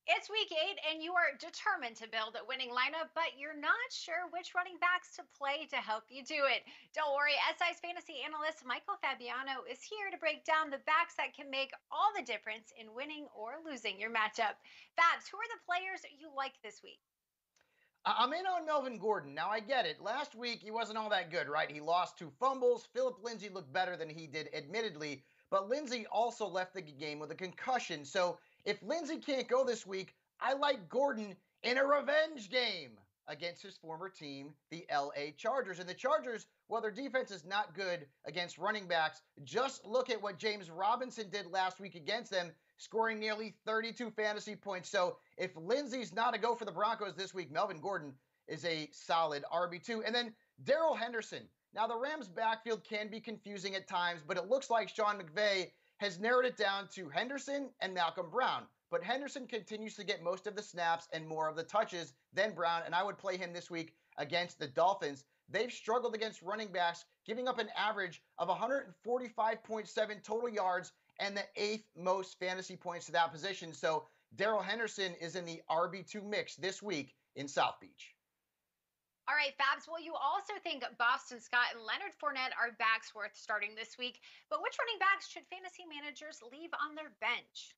It's week 8, and you are determined to build a winning lineup, but you're not sure which running backs to play to help you do it. Don't worry, SI's fantasy analyst Michael Fabiano is here to break down the backs that can make all the difference in winning or losing your matchup. Fabs, who are the players you like this week? I'm in on Melvin Gordon. Now, I get it. Last week, he wasn't all that good, right? He lost 2 fumbles. Philip Lindsay looked better than he did, admittedly, but Lindsay also left the game with a concussion. So if Lindsay can't go this week, I like Gordon in a revenge game against his former team, the LA Chargers. And the Chargers, well, their defense is not good against running backs. Just look at what James Robinson did last week against them, scoring nearly 32 fantasy points. So if Lindsay's not a go for the Broncos this week, Melvin Gordon is a solid RB2. And then Darrell Henderson. Now, the Rams' backfield can be confusing at times, but it looks like Sean McVay has narrowed it down to Henderson and Malcolm Brown. But Henderson continues to get most of the snaps and more of the touches than Brown, and I would play him this week against the Dolphins. They've struggled against running backs, giving up an average of 145.7 total yards and the eighth most fantasy points to that position. So Darrell Henderson is in the RB2 mix this week in South Beach. All right, Fabs. Well, you also think Boston Scott and Leonard Fournette are backs worth starting this week, but which running backs should fantasy managers leave on their bench?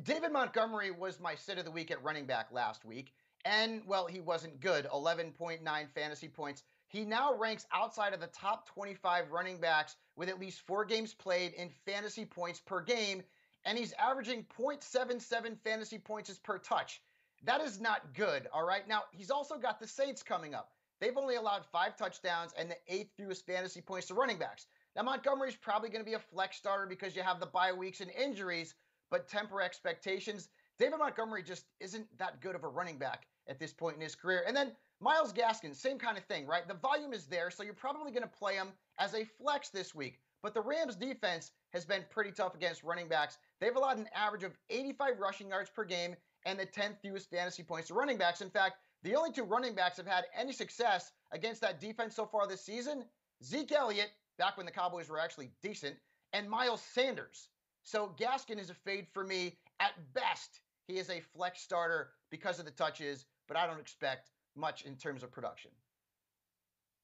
David Montgomery was my sit of the week at running back last week. And, well, he wasn't good. 11.9 fantasy points. He now ranks outside of the top 25 running backs with at least 4 games played in fantasy points per game. And he's averaging 0.77 fantasy points per touch. That is not good, all right? Now, he's also got the Saints coming up. They've only allowed 5 touchdowns and the eighth fewest fantasy points to running backs. Now, Montgomery's probably going to be a flex starter because you have the bye weeks and injuries, but temper expectations. David Montgomery just isn't that good of a running back at this point in his career. And then Myles Gaskin, same kind of thing, right? The volume is there, so you're probably going to play him as a flex this week. But the Rams defense has been pretty tough against running backs. They've allowed an average of 85 rushing yards per game and the 10th fewest fantasy points to running backs. In fact, the only 2 running backs have had any success against that defense so far this season, Zeke Elliott, back when the Cowboys were actually decent, and Miles Sanders. So Gaskin is a fade for me. At best, he is a flex starter because of the touches, but I don't expect much in terms of production.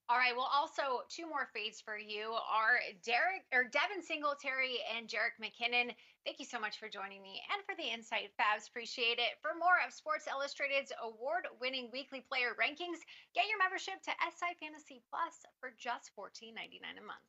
All right. Well, also two more fades for you are Derek or Devin Singletary and Jarek McKinnon. Thank you so much for joining me and for the insight, Fabs. Appreciate it. For more of Sports Illustrated's award-winning weekly player rankings, get your membership to SI Fantasy Plus for just $14.99 a month.